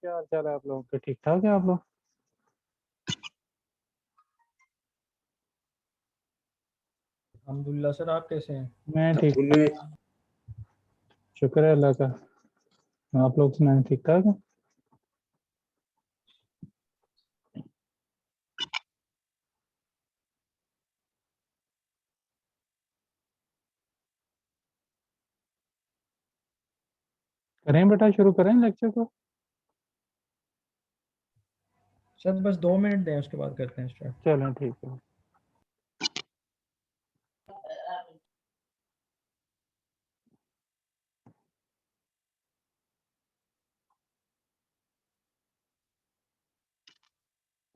क्या हाल चाल है आप लोगों के? ठीक ठाक है आप लोग? अल्हम्दुलिल्लाह सर, आप कैसे हैं? मैं ठीक, शुक्र है अल्लाह का। आप लोग सुनाएं, ठीक ठाक है? करें बेटा, शुरू करें लेक्चर को। सर बस 2 मिनट दें, उसके बाद करते हैं स्टार्ट। चलें ठीक है।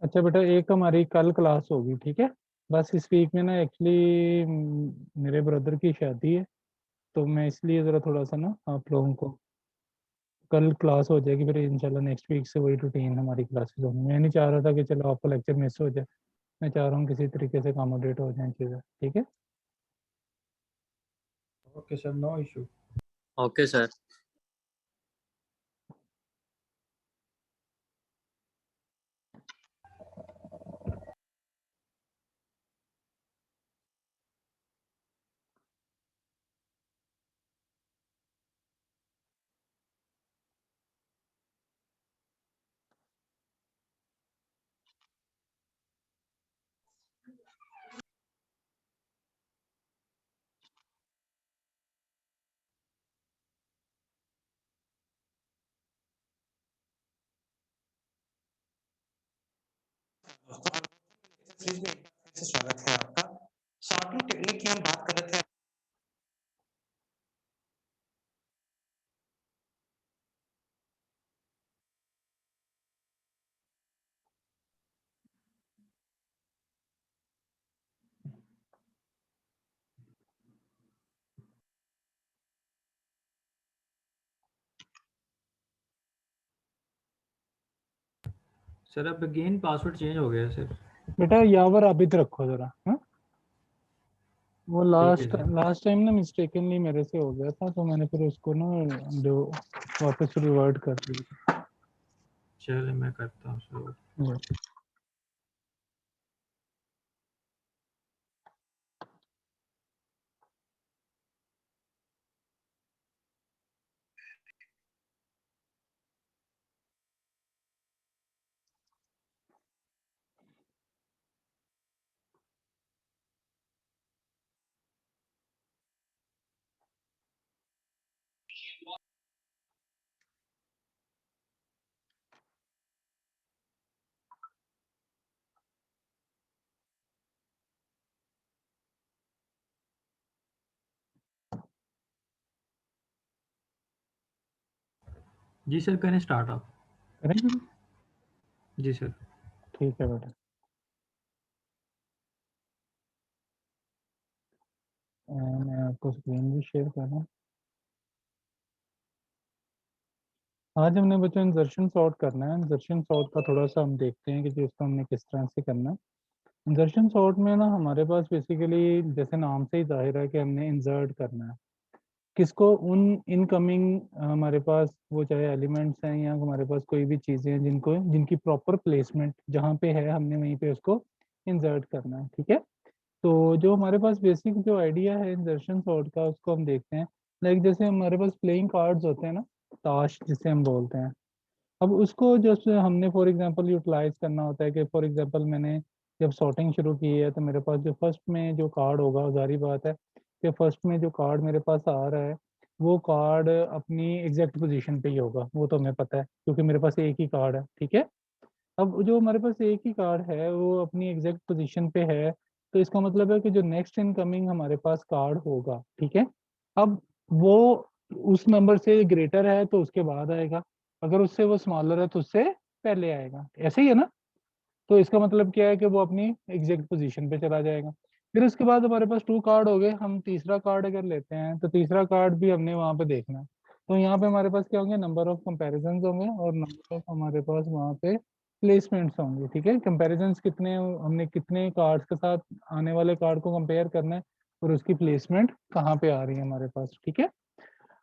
अच्छा बेटा, एक हमारी कल क्लास होगी, ठीक है? बस इस वीक में ना एक्चुअली मेरे ब्रदर की शादी है, तो मैं इसलिए ज़रा थोड़ा सा ना आप लोगों को कल क्लास हो जाएगी, फिर इंशाल्लाह नेक्स्ट वीक से वही रूटीन हमारी क्लासेस होंगी। मैं नहीं चाह रहा था कि चलो आपका लेक्चर मिस हो जाए, मैं चाह रहा हूँ किसी तरीके से अकोमोडेट हो जाए चीज़ें, ठीक है? Okay sir, no issue. Okay sir. स्वागत है आपका। सॉर्टिंग टेक्निक की हम बात कर रहे थे। सर अब अगेन पासवर्ड चेंज हो गया है सर। बेटा यावर आबिद रखो जरा, हाँ? वो ठीक है लास्ट सर। लास्ट टाइम ना मिस्टेकनली मेरे से हो गया था, तो मैंने फिर उसको ना जो वापस रिवर्ट कर दिया। चलिए मैं करता हूँ सर। जी सर, करें स्टार्ट आप। करेंगे? जी सर। ठीक है बेटा। मैं आपको स्क्रीन भी शेयर कर रहा हूँ। आज हमने बच्चों इंसर्शन सॉर्ट करना है। इंसर्शन सॉर्ट का थोड़ा सा हम देखते हैं कि जो इसको हमने किस तरह से करना है। इंसर्शन सॉर्ट में ना हमारे पास बेसिकली जैसे नाम से ही जाहिर है कि हमने इंसर्ट करना है किसको, उन इनकमिंग हमारे पास वो चाहे एलिमेंट्स हैं या हमारे पास कोई भी चीज़ें हैं जिनको जिनकी प्रॉपर प्लेसमेंट जहाँ पे है हमने वहीं पे उसको इंसर्ट करना है, ठीक है? तो जो हमारे पास बेसिक जो आइडिया है इंसर्शन सॉर्ट का उसको हम देखते हैं। लाइक जैसे हमारे पास प्लेइंग कार्ड्स होते हैं ना, ताश जिसे हम बोलते हैं। अब उसको जैसे हमने फॉर एग्जांपल यूटिलाइज करना होता है कि फॉर एग्जांपल मैंने जब सॉर्टिंग शुरू की है तो मेरे पास जो फर्स्ट में जो कार्ड होगा, जारी बात है कि फर्स्ट में जो कार्ड मेरे पास आ रहा है वो कार्ड अपनी एग्जैक्ट पोजीशन पे ही होगा, वो तो हमें पता है क्योंकि मेरे पास एक ही कार्ड है, ठीक है? अब जो हमारे पास एक ही कार्ड है वो अपनी एग्जैक्ट पोजीशन पे है, तो इसका मतलब है कि जो नेक्स्ट इनकमिंग हमारे पास कार्ड होगा, ठीक है, अब वो उस नंबर से ग्रेटर है तो उसके बाद आएगा, अगर उससे वो स्मॉलर है तो उससे पहले आएगा, ऐसे ही है ना? तो इसका मतलब क्या है कि वो अपनी एग्जैक्ट पोजीशन पे चला जाएगा। फिर उसके बाद हमारे पास टू कार्ड हो गए, हम तीसरा कार्ड अगर लेते हैं तो तीसरा कार्ड भी हमने वहाँ पे देखना है। तो यहाँ पे हमारे पास क्या होंगे, नंबर ऑफ कंपैरिजंस होंगे और नंबर ऑफ हमारे पास वहाँ पे प्लेसमेंट्स होंगे, ठीक है? कंपैरिजंस कितने, हमने कितने कार्ड्स के साथ आने वाले कार्ड को कंपेयर करना है और उसकी प्लेसमेंट कहाँ पे आ रही है हमारे पास, ठीक है?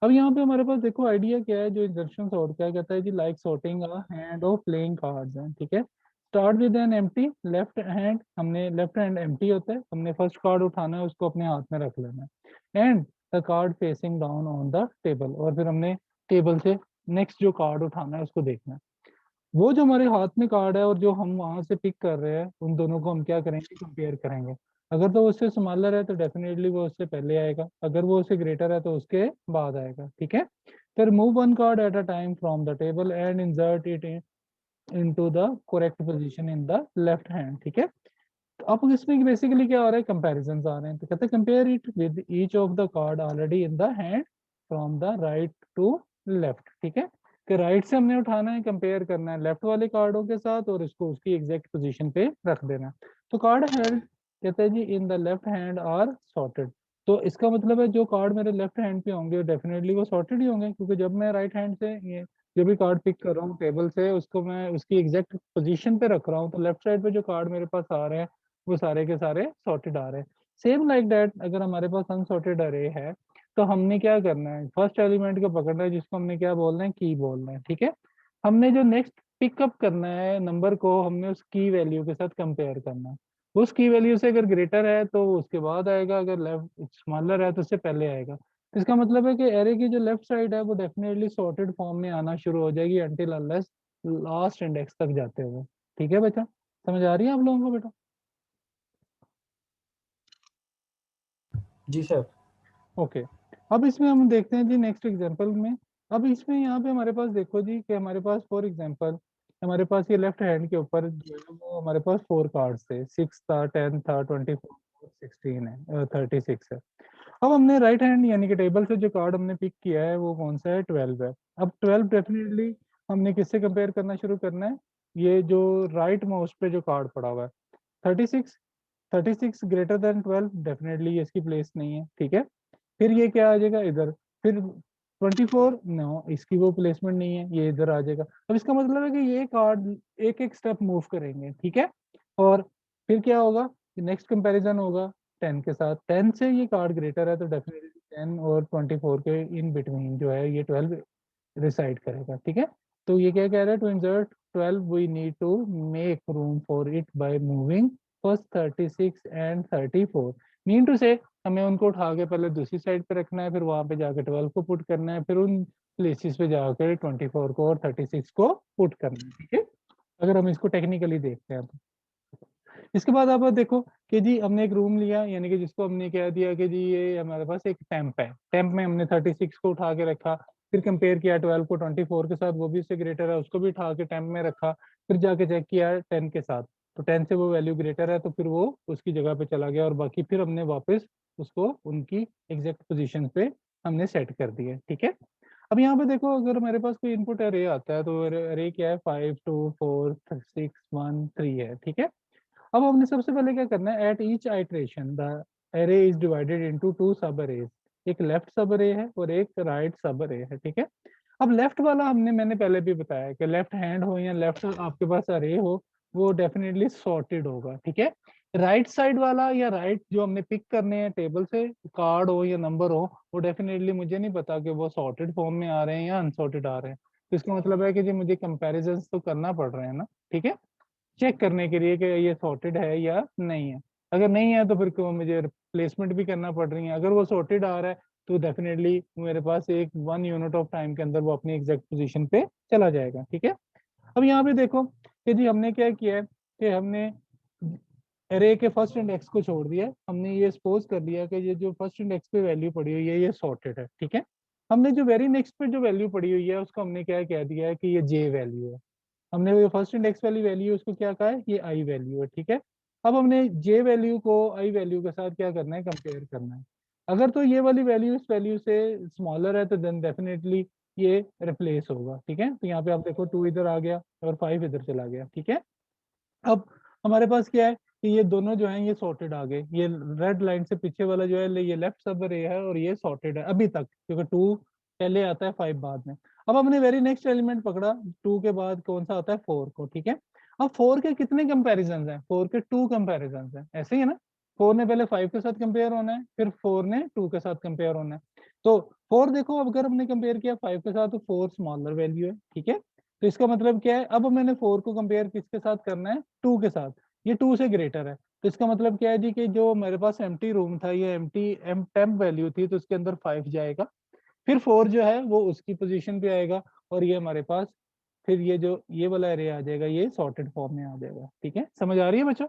अब यहाँ पे हमारे पास देखो आइडिया क्या है, जो इंजर्शन सॉर्ट क्या कहता है जी, like sorting a hand of playing cards हैं, ठीक है। Start with an empty left hand, हमने लेफ्ट हैंड एम्प्टी होता है, हमने फर्स्ट कार्ड उठाना है, उसको अपने हाथ में रख लेना है, and the card facing down on the table, और फिर हमने टेबल से नेक्स्ट जो कार्ड उठाना है उसको देखना है। वो जो हमारे हाथ में कार्ड है और जो हम वहां से पिक कर रहे हैं, उन दोनों को हम क्या करेंगे, कंपेयर करेंगे। अगर तो वो उससे स्मॉलर है तो डेफिनेटली वो उससे पहले आएगा, अगर वो उससे ग्रेटर है तो उसके बाद आएगा, ठीक है। फिर move one card at a time from the table and insert it into the correct position in the left hand, ठीक है। तो अब इसमें बेसिकली क्या हो रहा है, कंपैरिजंस आ रहे हैं, तो कहते हैं compare it with each of the card already in the hand from the right to left, ठीक है। कि राइट से हमने उठाना है, कंपेयर करना है लेफ्ट वाले कार्डों के साथ, और इसको उसकी एग्जैक्ट पोजीशन पे रख देना है। तो कार्ड हेल्ड कहते हैं जी in the left hand are sorted. तो इसका मतलब है जो कार्ड मेरे लेफ्ट हैंड पे होंगे डेफिनेटली वो सॉर्टेड ही होंगे, क्योंकि जब मैं राइट हैंड से ये जो भी कार्ड पिक कर रहा हूँ टेबल से, उसको मैं उसकी एग्जैक्ट पोजीशन पे रख रहा हूँ, तो लेफ्ट साइड पे जो कार्ड मेरे पास आ रहे हैं वो सारे के सारे सॉर्टेड आ रहे हैं। सेम लाइक दैट अगर हमारे पास अनसॉर्टेड अरे है, तो हमने क्या करना है, फर्स्ट एलिमेंट को पकड़ना है, जिसको हमने क्या बोलना है, की बोलना है, ठीक है। हमने जो नेक्स्ट पिकअप करना है नंबर को, हमने उस की वैल्यू के साथ कंपेयर करना है। उस की वैल्यू से अगर ग्रेटर है तो वो उसके बाद आएगा, अगर लेफ्ट स्मॉलर है तो उससे पहले आएगा। तो इसका मतलब है कि एरे की जो लेफ्ट साइड है वो डेफिनेटली सॉर्टेड फॉर्म में आना शुरू हो जाएगी अनटिल अनलेस लास्ट इंडेक्स तक जाते हुए, ठीक है बच्चा, समझ आ रही है आप लोगों को बेटा? जी सर। ओके। अब इसमें हम देखते हैं जी नेक्स्ट एग्जांपल में। अब इसमें यहाँ पे हमारे पास देखो जी कि हमारे पास फॉर एग्जांपल हमारे पास ये लेफ्ट हैंड के ऊपर जो है वो हमारे पास 4 कार्ड्स थे, 6 था, 10 था, 24, 16 है, 36 है। अब हमने राइट हैंड यानी कि टेबल से जो कार्ड हमने पिक किया है वो कौन सा है, 12 है। अब 12 डेफिनेटली हमने किससे कंपेयर करना शुरू करना है, ये जो राइट मोस्ट पे जो कार्ड पड़ा हुआ है 36, 36 ग्रेटर देन 12, डेफिनेटली ये इसकी प्लेस नहीं है, ठीक है। फिर ये क्या आ जाएगा इधर, फिर 24, नो इसकी वो प्लेसमेंट नहीं है, ये इधर आ जाएगा। अब इसका मतलब है कि ये कार्ड एक एक स्टेप मूव करेंगे, ठीक है। और फिर क्या होगा, नेक्स्ट कंपैरिजन होगा 10 के साथ, 10 से ये कार्ड ग्रेटर है तो डेफिनेटली 10 और 24 के इन बिटवीन जो है ये 12 रिसाइड करेगा, ठीक है। तो ये क्या कह रहा है, to insert 12 we need to make room for it by moving first 36 and 34, mean to say हमें उनको उठा के पहले दूसरी साइड पे रखना है, फिर वहां पे जाके 12 को पुट करना है, फिर उन प्लेसेस पे जाकर 24 को और 36 को पुट करना है, ठीक है। अगर हम इसको टेक्निकली देखते हैं तो इसके बाद आप देखो कि जी हमने एक रूम लिया, यानी कि जिसको हमने कह दिया कि जी ये हमारे पास एक टेम्प है, टेम्प में हमने 36 को उठा के रखा, फिर कंपेयर किया 12 को 24 के साथ, वो भी उससे ग्रेटर है, उसको भी उठा के टेम्प में रखा, फिर जाके चेक किया 10 के साथ, तो 10 से वो वैल्यू ग्रेटर है तो फिर वो उसकी जगह पे चला गया, और बाकी फिर हमने वापस उसको उनकी एग्जैक्ट पोजिशन पे हमने सेट कर दिया, ठीक है। अब यहाँ पे देखो अगर मेरे पास कोई इनपुट अरे आता है तो अरे क्या है, 5 2 4 6 1 3 है, ठीक है। अब हमने सबसे पहले क्या करना है, at each iteration the array is divided into 2 सब अरेज, एक लेफ्ट सब अरे है और एक राइट सब अरे है, ठीक है। अब लेफ्ट वाला मैंने पहले भी बताया कि लेफ्ट हैंड हो या लेफ्ट आपके पास अरे हो, वो डेफिनेटली सॉर्टेड होगा, ठीक है। राइट साइड वाला या राइट जो हमने पिक करने हैं टेबल से, कार्ड हो या नंबर हो, वो डेफिनेटली मुझे नहीं पता कि वो सॉर्टेड फॉर्म में आ रहे हैं या अनसॉर्टेड आ रहे हैं। तो इसका मतलब है कि जी मुझे कंपैरिजन तो करना पड़ रहे हैं ना, ठीक है, चेक करने के लिए कि ये सॉर्टेड है या नहीं है। अगर नहीं है तो फिर मुझे रिप्लेसमेंट भी करना पड़ रही है, अगर वो सॉर्टेड आ रहा है तो डेफिनेटली मेरे पास एक 1 यूनिट ऑफ टाइम के अंदर वो अपनी एग्जैक्ट पोजीशन पे चला जाएगा, ठीक है। अब यहाँ पे देखो कि जी हमने क्या किया है कि हमने एरे के फर्स्ट इंडेक्स को छोड़ दिया, हमने ये सपोज कर लिया कि ये जो फर्स्ट इंडेक्स पे वैल्यू पड़ी हुई है ये सॉर्टेड है, ठीक है। हमने जो वेरी नेक्स्ट पे जो वैल्यू पड़ी हुई है उसको हमने क्या कह दिया है कि ये जे वैल्यू है। हमने वो फर्स्ट इंडेक्स वाली वैल्यू उसको क्या कहा है, ये आई वैल्यू है, ठीक है। अब हमने जे वैल्यू को आई वैल्यू के साथ क्या करना है, कंपेयर करना है। अगर तो ये वाली वैल्यू इस वैल्यू से स्मॉलर है तो देन डेफिनेटली ये रिप्लेस होगा, ठीक है। तो यहाँ पे आप देखो 2 इधर आ गया और 5 इधर चला गया, ठीक है। अब हमारे पास क्या है कि ये दोनों जो है ये सॉर्टेड आ गए, ये रेड लाइन से पीछे वाला जो है ये लेफ्ट सब रे है और ये सॉर्टेड है अभी तक, क्योंकि 2 पहले आता है 5 बाद में। अब हमने वेरी नेक्स्ट एलिमेंट पकड़ा, 2 के बाद कौन सा आता है, 4 को, ठीक है। अब 4 के कितने कंपैरिजन हैं, 4 के 2 कंपैरिजन हैं, ऐसे ही है ना। 4 ने पहले 5 के साथ कंपेयर होना है, फिर 4 ने 2 के साथ कंपेयर होना है। तो 4 देखो, अब अगर हमने कंपेयर किया 5 के साथ तो 4 स्मॉलर वैल्यू है, ठीक है। तो इसका मतलब क्या है, अब मैंने 4 को कंपेयर किसके साथ करना है, 2 के साथ, ये 2 से ग्रेटर है। तो इसका मतलब क्या है जी, कि जो मेरे पास एम्प्टी रूम था, ये एम्प्टी टेम्प वैल्यू थी, तो उसके अंदर 5 जाएगा, फिर 4 जो है वो उसकी पोजीशन पे आएगा, और ये हमारे पास फिर ये जो ये वाला एरे आ जाएगा, ये सॉर्टेड फॉर्म में आ जाएगा। ठीक है, समझ आ रही है बच्चों?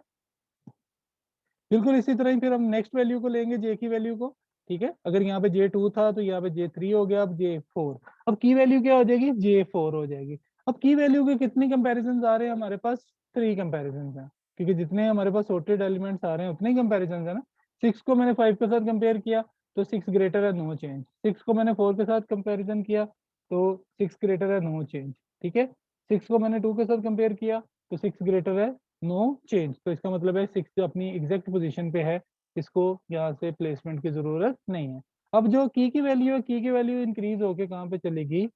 बिल्कुल इसी तरह ही फिर हम नेक्स्ट वैल्यू को लेंगे, जे की वैल्यू को। ठीक है, अगर यहाँ पे J2 था तो यहाँ पे J3 हो गया, अब J4। अब की वैल्यू क्या हो जाएगी, J4 हो जाएगी। अब की वैल्यू के कितने कंपैरिजन आ रहे हैं हमारे पास, 3 कंपैरिजन हैं, क्योंकि जितने हमारे पास सॉर्टेड एलिमेंट्स आ रहे हैं उतने ही कंपैरिजन है ना। 6 को मैंने 5 के साथ कंपेयर किया तो 6 ग्रेटर है, नो चेंज। 6 को मैंने 4 के साथ कंपेरिजन किया तो 6 ग्रेटर है, नो चेंज। ठीक है, 6 को मैंने 2 के साथ कंपेयर किया तो 6 ग्रेटर है, नो चेंज। तो इसका मतलब है 6 जो अपनी एग्जैक्ट पोजीशन पे है, इसको यहाँ से प्लेसमेंट की जरूरत नहीं है। अब जो की वैल्यू है, की वैल्यू इंक्रीज होके कहाँ पे चलेगी,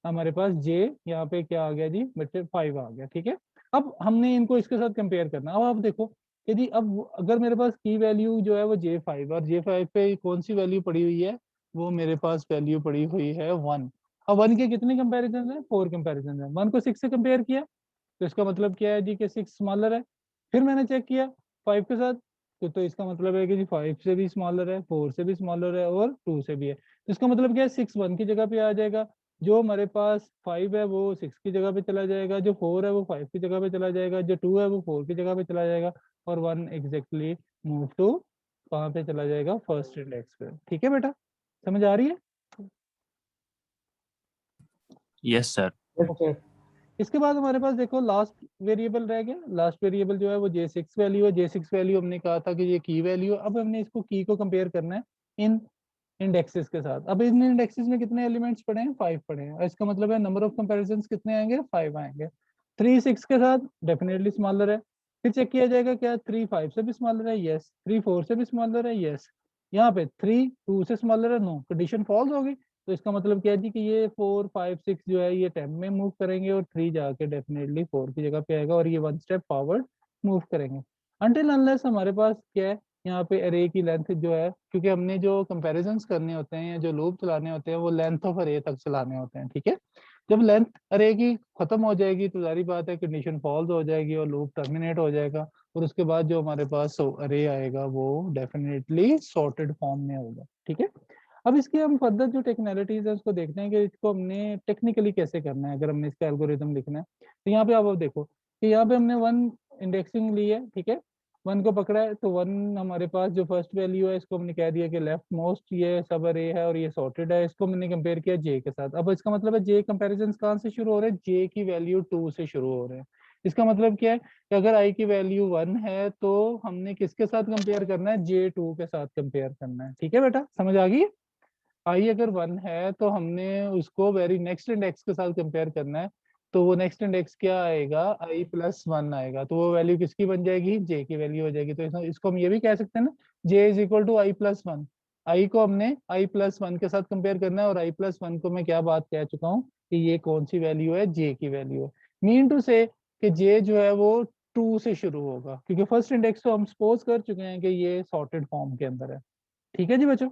हमारे पास जे, यहाँ पे क्या आ गया जी बच्चे, 5 आ गया। ठीक है, अब हमने इनको इसके साथ कंपेयर करना। अब आप देखो, यदि अब अगर मेरे पास की वैल्यू जो है वो J5, और J5 पे कौन सी वैल्यू पड़ी हुई है, वो मेरे पास वैल्यू पड़ी हुई है 1। अब 1 के कितने कंपैरिजन है, 4 कंपैरिजन है। 1 को 6 से कंपेयर किया तो इसका मतलब क्या है जी, कि 6 स्मॉलर है। फिर मैंने चेक किया 5 के साथ, तो इसका मतलब है कि जी 5 से भी स्मॉलर है, 4 से भी स्मॉलर है, और 2 से भी है। तो इसका मतलब क्या है, 6 1 की जगह पे आ जाएगा, जो हमारे पास 5 है वो 6 की जगह पे चला जाएगा, जो 4 है वो 5 की जगह पे चला जाएगा, जो 2 है वो 4 की जगह पे चला जाएगा, और 1 एग्जैक्टली मूव टू कहाँ पे चला जाएगा, फर्स्ट इंडेक्स पे। ठीक है बेटा, समझ आ रही है? Yes sir. ओके, इसके बाद हमारे पास देखो लास्ट वेरिएबल रह गया। लास्ट वेरिएबल जो है वो J6 वैल्यू है। J6 वैल्यू हमने कहा था कि ये की वैल्यू है। अब हमने इसको की को कंपेयर करना है इन इंडेक्सेस के साथ। अब इन इंडेक्सेस में कितने एलिमेंट्स पड़े हैं, 5 पड़े हैं, और इसका मतलब है नंबर ऑफ कंपैरिजंस कितने आएंगे, 5 आएंगे। 3 6 के साथ डेफिनेटली स्मॉलर है। फिर चेक किया जाएगा क्या 3 5 से भी स्मॉलर है, यस। 3 4 से भी स्मॉलर है, यस। यहाँ पे 3 2 से स्मॉलर है, नो। कंडीशन फॉल्स होगी, तो इसका मतलब क्या है जी, कि ये 4 5 6 जो है ये 10 में मूव करेंगे, और 3 जाके डेफिनेटली 4 की जगह पे आएगा, और ये 1 स्टेप फॉरवर्ड मूव करेंगे। अनटिल अनलेस हमारे पास क्या है, यहाँ पे अरे की लेंथ जो है, क्योंकि हमने जो कंपैरिजंस करने होते हैं या जो लूप चलाने होते हैं वो लेंथ ऑफ अरे तक चलाने होते हैं। ठीक है, जब लेंथ अरे की खत्म हो जाएगी तो जारी बात है कंडीशन फॉल्स हो जाएगी और लूप टर्मिनेट हो जाएगा, और उसके बाद जो हमारे पास अरे आएगा वो डेफिनेटली सॉर्टेड फॉर्म में होगा। ठीक है, अब इसकी हम फर्दर जो टेक्निकलिटीज है उसको देखते हैं कि इसको हमने टेक्निकली कैसे करना है। अगर हमने इसका एल्गोरिथम लिखना है तो यहाँ पे आप देखो कि यहाँ पे हमने 1 इंडेक्सिंग ली है। ठीक है, 1 को पकड़ा है, तो 1 हमारे पास जो फर्स्ट वैल्यू है इसको हमने कह दिया कि लेफ्ट मोस्ट ये सब अरे है और ये सॉर्टेड है। इसको मैंने कंपेयर किया जे के साथ। अब इसका मतलब है जे कंपैरिजन कहाँ से शुरू हो रहे हैं, जे की वैल्यू 2 से शुरू हो रहे हैं। इसका मतलब क्या है कि अगर आई की वैल्यू 1 है तो हमने किसके साथ कंपेयर करना है, J2 के साथ कंपेयर करना है। ठीक है बेटा, समझ आ गई? आई अगर 1 है तो हमने उसको वेरी नेक्स्ट इंडेक्स के साथ कंपेयर करना है, तो वो नेक्स्ट इंडेक्स क्या आएगा, i+1 आएगा, तो वो वैल्यू किसकी बन जाएगी, जे की वैल्यू हो जाएगी। तो इसको हम ये भी कह सकते हैं ना, j is equal to i+1। I को हमने i+1 के साथ कंपेयर करना है, और i+1 को मैं क्या बात कह चुका हूँ कि ये कौन सी वैल्यू है, जे की वैल्यू है। मीन टू से कि जे जो है वो 2 से शुरू होगा, क्योंकि फर्स्ट इंडेक्स तो हम सपोज कर चुके हैं कि ये सॉर्टेड फॉर्म के अंदर है। ठीक है जी बच्चों?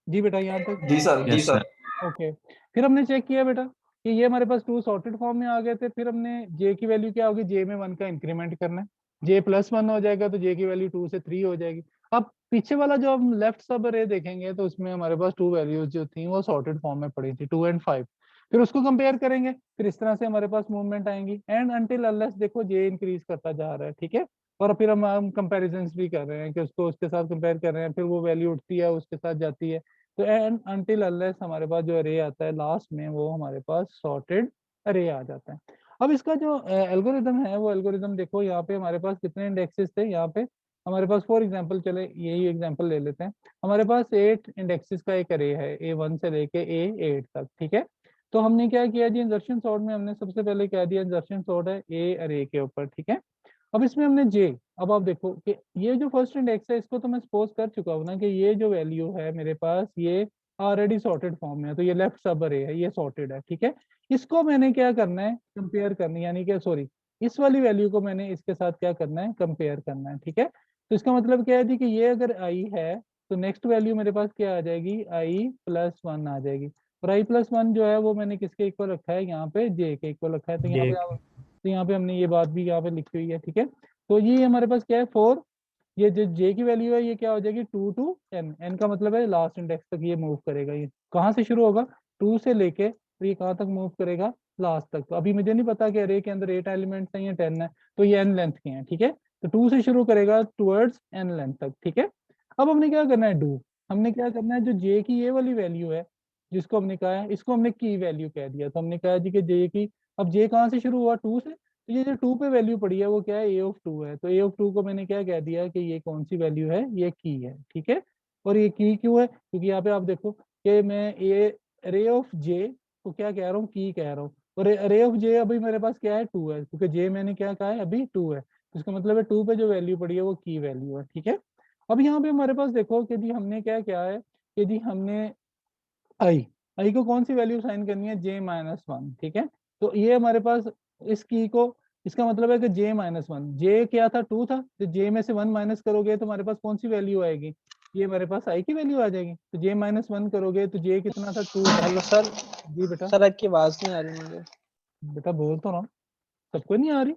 जी बेटा, यहाँ तक? जी सर, जी यस सर। सर। ओके, फिर हमने चेक किया बेटा कि ये हमारे पास 2 सॉर्टेड फॉर्म में आ गए थे। फिर हमने जे की वैल्यू क्या होगी, जे में 1 का इंक्रीमेंट करना है। J+1 हो जाएगा तो जे की वैल्यू 2 से 3 हो जाएगी। अब पीछे वाला जो हम लेफ्ट सब अरे देखेंगे तो उसमें हमारे पास 2 वैल्यूज जो थी वो सॉर्टेड फॉर्म में पड़ी थी, 2 और 5। फिर उसको कंपेयर करेंगे, फिर इस तरह से हमारे पास मूवमेंट आएंगी, एंड अनटिल अनलेस देखो जे इंक्रीज करता जा रहा है। ठीक है, और फिर हम कंपेरिजन भी कर रहे हैं कि उसको उसके साथ कंपेयर कर रहे हैं, फिर वो वैल्यू उठती है उसके साथ जाती है। तो एंड अनटिल अनलेस हमारे पास जो अरे आता है लास्ट में वो हमारे पास सॉर्टेड अरे आ जाता है। अब इसका जो एल्गोरिदम है वो एल्गोरिदम देखो, यहाँ पे हमारे पास कितने इंडेक्सेस थे, यहाँ पे हमारे पास फॉर एग्जांपल, चले यही एग्जांपल ले लेते हैं। हमारे पास 8 इंडेक्सेस का एक अरे है, A1 से लेके A8 तक। ठीक है, तो हमने क्या किया जी, इंसर्शन सॉर्ट में हमने सबसे पहले क्या दिया, इंसर्शन सॉर्ट है ए अरे के ऊपर। ठीक है, अब इसमें हमने जे, अब आप देखो कि ये जो फर्स्ट इंडेक्स है इसको तो मैं सपोज कर चुका हूँ ना कि ये जो वैल्यू है मेरे पास ये ऑलरेडी सॉर्टेड फॉर्म में है, तो ये लेफ्ट सब अरे है, ये सॉर्टेड है। ठीक है, इसको मैंने क्या करना है, कंपेयर करनी, यानी कि सॉरी, इस वाली वैल्यू को मैंने इसके साथ क्या करना है, कंपेयर करना है। ठीक है, तो इसका मतलब क्या है जी कि ये अगर आई है तो नेक्स्ट वैल्यू मेरे पास क्या आ जाएगी, i+1 आ जाएगी। और i+1 जो है वो मैंने किसके इक्वल रखा है, यहाँ पे j के इक्वल रखा है। तो यहाँ पे हमने ये बात भी यहाँ पे लिखी हुई है, ठीक है। तो ये हमारे पास क्या है 4, ये जो j की वैल्यू है ये क्या हो जाएगी 2 to n, n का मतलब है लास्ट इंडेक्स तक ये मूव करेगा। ये कहाँ से शुरू होगा 2 से लेके, तो ये कहाँ तक मूव करेगा लास्ट तक। तो अभी मुझे नहीं पता कि अरे के अंदर 8 एलिमेंट्स हैं या 10 है, तो ये n लेंथ के हैं, ठीक है। तो 2 से शुरू करेगा टुवर्ड्स n लेंथ तक, ठीक है। अब हमने क्या करना है डू, हमने क्या करना है जो j की ये वाली वैल्यू है जिसको हमने कहा है, इसको हमने की वैल्यू कह दिया। तो हमने कहा जी कि j की, अब j कहाँ से शुरू हुआ 2 से, तो ये जो 2 पे वैल्यू पड़ी है वो क्या है a(2) है। तो a(2) को मैंने क्या कह दिया कि ये कौन सी वैल्यू है, ये की है, ठीक है। और ये की क्यों है, क्योंकि यहाँ पे आप देखो कि मैं ये रे ऑफ j को क्या कह रहा हूँ, की कह रहा हूँ। और रे ऑफ j अभी मेरे पास क्या है 2 है, क्योंकि j मैंने क्या कहा है अभी 2 है। तो इसका मतलब है 2 पे जो वैल्यू पड़ी है वो की वैल्यू है, ठीक है। अब यहाँ पे हमारे पास देखो कि जी हमने क्या क्या है कि जी हमने आई को कौन सी वैल्यू साइन करनी है, j-1, ठीक है। तो ये हमारे पास इस की को, इसका मतलब है कि j-1, j क्या था 2 था, तो j में से 1 माइनस करोगे तो हमारे पास कौन सी वैल्यू आएगी, ये हमारे पास i की वैल्यू आ जाएगी। तो j-1 करोगे तो j कितना था 2 था। Hello sir. जी बेटा, सर आपकी आवाज नहीं आ रही मुझे। बेटा बोल तो रहा हूँ, सबको नहीं आ रही,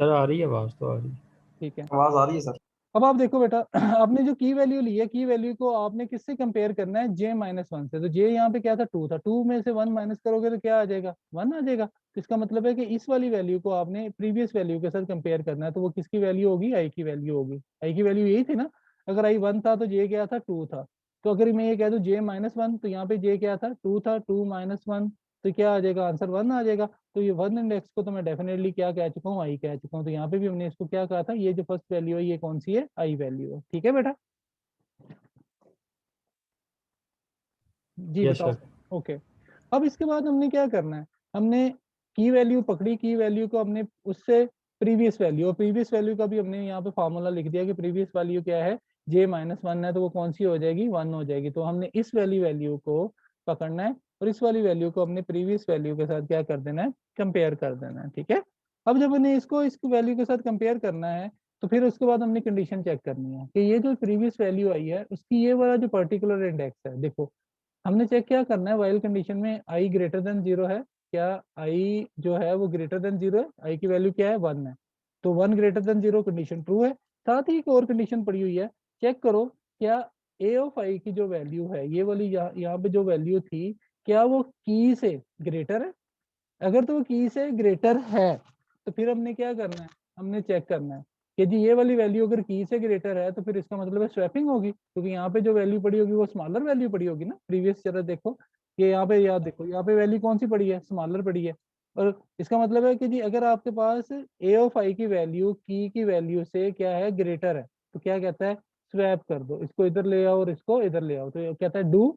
सर आ रही है, आवाज तो आ रही है। ठीक है। आवाज आ रही है सर। अब आप देखो बेटा आपने जो की वैल्यू ली है, की वैल्यू को आपने किससे कंपेयर करना है, j-1 से। तो j यहाँ पे क्या था 2 था, 2 में से 1 माइनस करोगे तो क्या आ जाएगा 1 आ जाएगा। तो इसका मतलब है कि इस वाली वैल्यू को आपने प्रीवियस वैल्यू के साथ कंपेयर करना है। तो वो किसकी वैल्यू होगी, i की वैल्यू होगी। i की वैल्यू यही थी ना, अगर i 1 था तो j क्या था 2 था। तो अगर मैं ये कह दूं j-1, तो यहाँ पे j क्या था 2 था, 2-1, तो क्या आ जाएगा आंसर 1 आ जाएगा। तो ये 1 इंडेक्स को तो मैं डेफिनेटली क्या कह चुका हूँ, आई कह चुका हूँ। तो यहाँ पे भी हमने इसको क्या कहा था, ये जो फर्स्ट वैल्यू है ये कौन सी है, आई वैल्यू है, ठीक है बेटा। जी यस बताओ, सर। ओके। अब इसके बाद हमने क्या करना है, हमने की वैल्यू पकड़ी, की वैल्यू को हमने उससे प्रीवियस वैल्यू, और प्रीवियस वैल्यू का भी हमने यहाँ पे फार्मूला लिख दिया कि प्रीवियस वैल्यू क्या है, j-1 है, तो वो कौन सी हो जाएगी 1 हो जाएगी। तो हमने इस वाली वैल्यू को पकड़ना है और इस वाली वैल्यू को हमने प्रीवियस वैल्यू के साथ क्या कर देना है, कंपेयर कर देना है, ठीक है। अब जब हमने इसको इस वैल्यू के साथ कंपेयर करना है तो फिर उसके बाद हमने कंडीशन चेक करनी है कि ये जो प्रीवियस वैल्यू आई है उसकी ये वाला जो पर्टिकुलर इंडेक्स है, देखो हमने चेक क्या करना है, वाइल कंडीशन में i ग्रेटर देन 0 है, क्या i जो है वो ग्रेटर देन 0 है, i की वैल्यू क्या है 1 है। तो 1 ग्रेटर देन 0 कंडीशन ट्रू है। साथ ही एक और कंडीशन पड़ी हुई है, चेक करो क्या a ऑफ i की जो वैल्यू है, ये वाली यहाँ पे जो वैल्यू थी, क्या वो की से ग्रेटर है। अगर तो वो की से ग्रेटर है तो फिर हमने क्या करना है, हमने चेक करना है कि जी ये वाली वैल्यू अगर की से ग्रेटर है तो फिर इसका मतलब है स्वैपिंग होगी, क्योंकि यहाँ पे जो वैल्यू पड़ी होगी वो स्मॉलर वैल्यू पड़ी होगी ना। प्रीवियस जरा देखो कि यहाँ पे, याद देखो यहाँ पे वैल्यू कौन सी पड़ी है, स्मॉलर पड़ी है। और इसका मतलब है कि जी अगर आपके पास ए ऑफ आई की वैल्यू की वैल्यू से क्या है ग्रेटर है, तो क्या कहता है स्वैप कर दो, इसको इधर ले आओ और इसको इधर ले आओ। तो कहता है डू,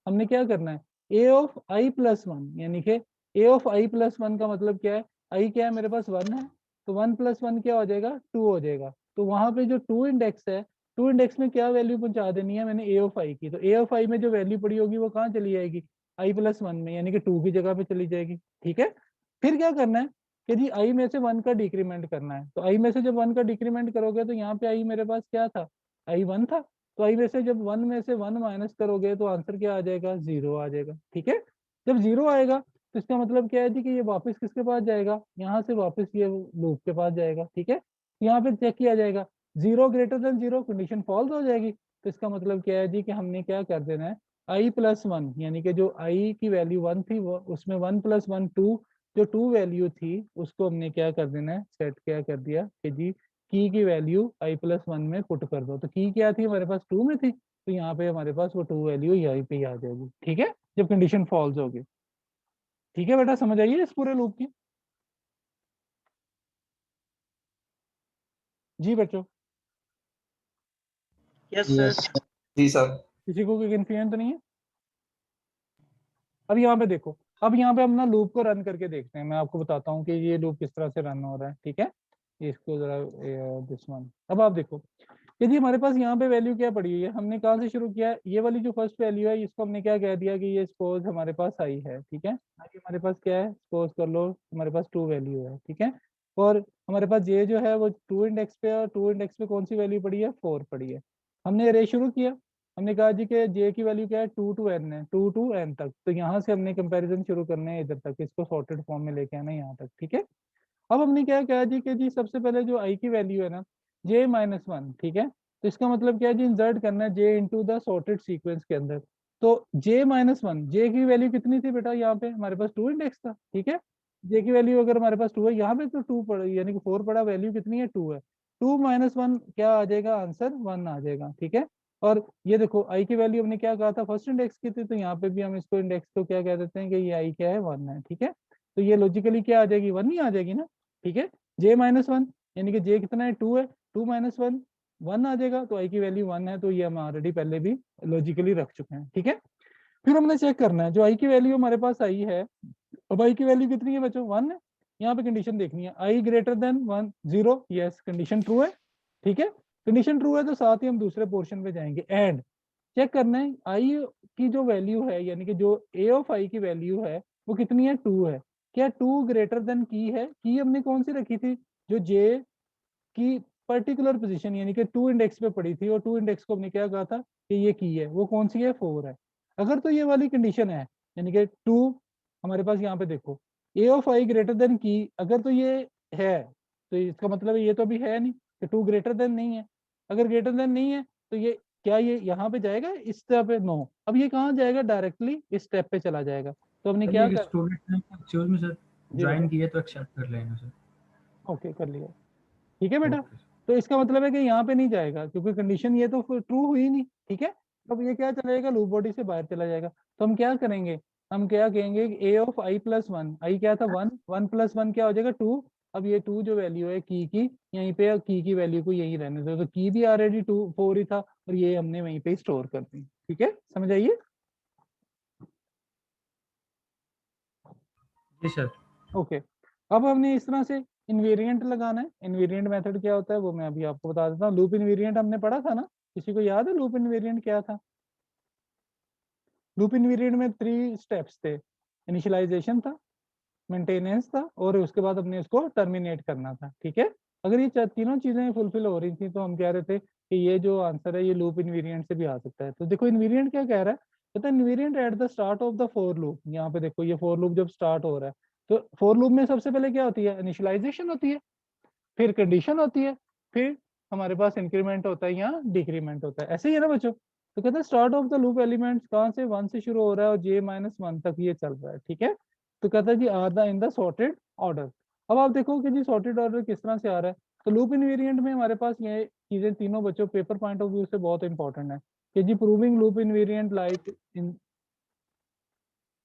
हमने क्या करना है ए ऑफ i+1, यानी कि ए ऑफ i+1 का मतलब क्या है, आई क्या है मेरे पास 1 है, तो 1+1 क्या हो जाएगा 2 हो जाएगा। तो वहां पे जो 2 इंडेक्स है, 2 इंडेक्स में क्या वैल्यू पहुंचा देनी है मैंने ए ऑफ आई की, तो ए ऑफ आई में जो वैल्यू पड़ी होगी वो कहाँ चली जाएगी i+1 में, यानी कि 2 की जगह पे चली जाएगी, ठीक है। फिर क्या करना है कि जी आई में से 1 का डिक्रीमेंट करना है। तो आई में से जब 1 का डिक्रीमेंट करोगे तो यहाँ पे आई मेरे पास क्या था, आई 1 था। तो आई में से जब 1 में से 1 माइनस करोगे तो आंसर क्या आ जाएगा 0 आ जाएगा, ठीक है। जब 0 आएगा तो इसका मतलब क्या है जी कि ये वापस किसके पास जाएगा, यहाँ से वापस ये लूप के पास जाएगा, ठीक है। यहाँ पे चेक किया जाएगा 0 ग्रेटर देन 0, कंडीशन फॉल्स हो जाएगी। तो इसका मतलब क्या है जी कि हमने क्या कर देना है i+1, यानी कि जो i की वैल्यू 1 थी वो उसमें 1+1 2, जो 2 वैल्यू थी उसको हमने क्या कर देना है, सेट क्या कर दिया कि जी की वैल्यू i+1 में पुट कर दो। तो की क्या थी हमारे पास 2 में थी, तो यहाँ पे हमारे पास वो 2 वैल्यू यहीं पे ही आ जाएगी, ठीक है, जब कंडीशन फॉल्स होगी। ठीक है बेटा, समझ आइए इस पूरे लूप की। जी बच्चों, यस सर। जी सर। किसी को कोई कंफ्यूजन तो नहीं है। अब यहाँ पे देखो, अब यहाँ पे हम ना लूप को रन करके देखते हैं, मैं आपको बताता हूँ कि ये लूप किस तरह से रन हो रहा है, ठीक है। इसको जरा दिस वन, अब आप देखो यदि हमारे पास यहाँ पे वैल्यू क्या पड़ी हुई है, हमने कहाँ से शुरू किया, ये वाली जो फर्स्ट वैल्यू है इसको हमने क्या कह दिया कि ये सपोज हमारे पास आई है, ठीक है। आई हमारे पास क्या है, सपोज कर लो हमारे पास 2 वैल्यू है, ठीक है। और हमारे पास ये जो है वो 2 इंडेक्स पे, और 2 इंडेक्स पे कौन सी वैल्यू पड़ी है 4 पड़ी है। हमने अरे शुरू किया, हमने कहा जी कि जे की वैल्यू क्या है 2 to n है, 2 to n तक, तो यहाँ से हमने कंपैरिजन शुरू करना है इधर तक, इसको सॉर्टेड फॉर्म में लेके आना है यहाँ तक, ठीक है। अब हमने क्या कहा जी कि जी सबसे पहले जो आई की वैल्यू है ना j-1, ठीक है, तो इसका मतलब क्या है जी, इंसर्ट करना है j into the sorted sequence के अंदर। तो j-1, j की वैल्यू कितनी थी बेटा, यहाँ पे हमारे पास 2 इंडेक्स था, ठीक है, j की वैल्यू अगर हमारे पास 2 है, यहाँ पे तो 2 पड़ा यानी कि 4 पड़ा, वैल्यू कितनी है 2 है, 2-1 क्या आ जाएगा, आंसर 1 आ जाएगा, ठीक है। और ये देखो आई की वैल्यू हमने क्या कहा था, फर्स्ट इंडेक्स की थी, तो यहाँ पे भी हम इसको इंडेक्स को क्या कह देते हैं कि ये आई क्या है 1 है, ठीक है। तो ये लॉजिकली क्या आ जाएगी, 1 ही आ जाएगी ना, ठीक है। j-1 यानी कि j कितना है 2 है, 2-1 1 आ जाएगा, तो आई की वैल्यू 1 है, तो ये हम ऑलरेडी पहले भी लॉजिकली रख चुके हैं, ठीक है। फिर हमने चेक करना है जो आई की वैल्यू हमारे पास आई है, अब आई की वैल्यू कितनी है बच्चों 1 है, यहाँ पे कंडीशन देखनी है I greater than 1 0, yes condition true है, ठीक है। कंडीशन ट्रू है तो साथ ही हम दूसरे पोर्शन पे जाएंगे, एंड चेक करना है आई की जो वैल्यू है, यानी कि जो ए ऑफ आई की वैल्यू है वो कितनी है 2 है, क्या 2 ग्रेटर देन की है, की हमने कौन सी रखी थी, जो जे की पर्टिकुलर पोजीशन यानी कि 2 इंडेक्स पे पड़ी थी, और 2 इंडेक्स को हमने क्या कहा था कि ये की है, वो कौन सी है 4 है। अगर तो ये वाली कंडीशन है यानी कि 2 हमारे पास यहाँ पे देखो ए ऑफ आई ग्रेटर देन की, अगर तो ये है तो इसका मतलब है ये तो अभी है नहीं, कि 2 ग्रेटर देन नहीं है, अगर ग्रेटर देन नहीं है तो ये क्या ये यहाँ पे जाएगा इस स्टेप पे, नो, अब ये कहाँ जाएगा, डायरेक्टली इस स्टेप पे चला जाएगा, तो हमने सर क्या ये कर, स्टूडेंट ने एक्चुअल में सर जी ज्वाइन बताओ, किए तो एक्सेप्ट कर लेना सर। ओके कर लिया, ठीक है बेटा। ओके तो इसका मतलब है कि यहाँ पे नहीं जाएगा क्योंकि कंडीशन ये तो ट्रू हुई नहीं, ठीक है। अब ये क्या चला जाएगा, लूप बॉडी से बाहर चला जाएगा, तो हम क्या करेंगे, हम क्या कहेंगे ए ऑफ आई प्लस 1, आई क्या था 1, 1 प्लस 1 क्या हो जाएगा 2, अब ये 2 जो वैल्यू है की यहीं पे की वैल्यू को यहीं रहने दो, तो की भी ऑलरेडी 2 4 ही था, और ये हमने वहीं पे स्टोर कर दी, ठीक है, समझ आइए। जी सर। ओके, अब हमने इस तरह से इनवेरिएंट लगाना है, इनवेरिएंट मेथड क्या होता है वो मैं अभी आपको बता देता हूँ, लूप इनवेरिएंट हमने पढ़ा था ना, किसी को याद है लूप इनवेरिएंट क्या था। लूप इनवेरिएंट में 3 स्टेप्स थे, इनिशियलाइजेशन था, मेंटेनेंस था, और उसके बाद हमने उसको टर्मिनेट करना था, ठीक है। अगर ये तीनों चीजें फुलफिल हो रही थी तो हम कह रहे थे कि ये जो आंसर है ये लूप इनवेरिएंट से भी आ सकता है। तो देखो इनवेरिएंट क्या कह रहा है, कहता है invariant at the start of the for loop, यहाँ पे देखो ये फॉर लूप जब स्टार्ट हो रहा है तो फॉर लूप में सबसे पहले क्या होती है, इनिशियलाइजेशन होती है, फिर कंडीशन होती है, फिर हमारे पास इंक्रीमेंट होता है या डिक्रीमेंट होता है, ऐसे ही है ना बच्चों। तो कहते हैं start of the loop elements कहाँ से 1 से शुरू हो रहा है और j-1 तक ये चल रहा है, ठीक है। तो कहता है जी are the in the sorted order. अब आप देखो कि जी सॉर्टेड ऑर्डर किस तरह से आ रहा है, तो लूप इनवेरिएंट में हमारे पास ये चीजें तीनों बच्चों पेपर पॉइंट ऑफ व्यू से बहुत इंपॉर्टेंट है कि जी proving loop invariant like in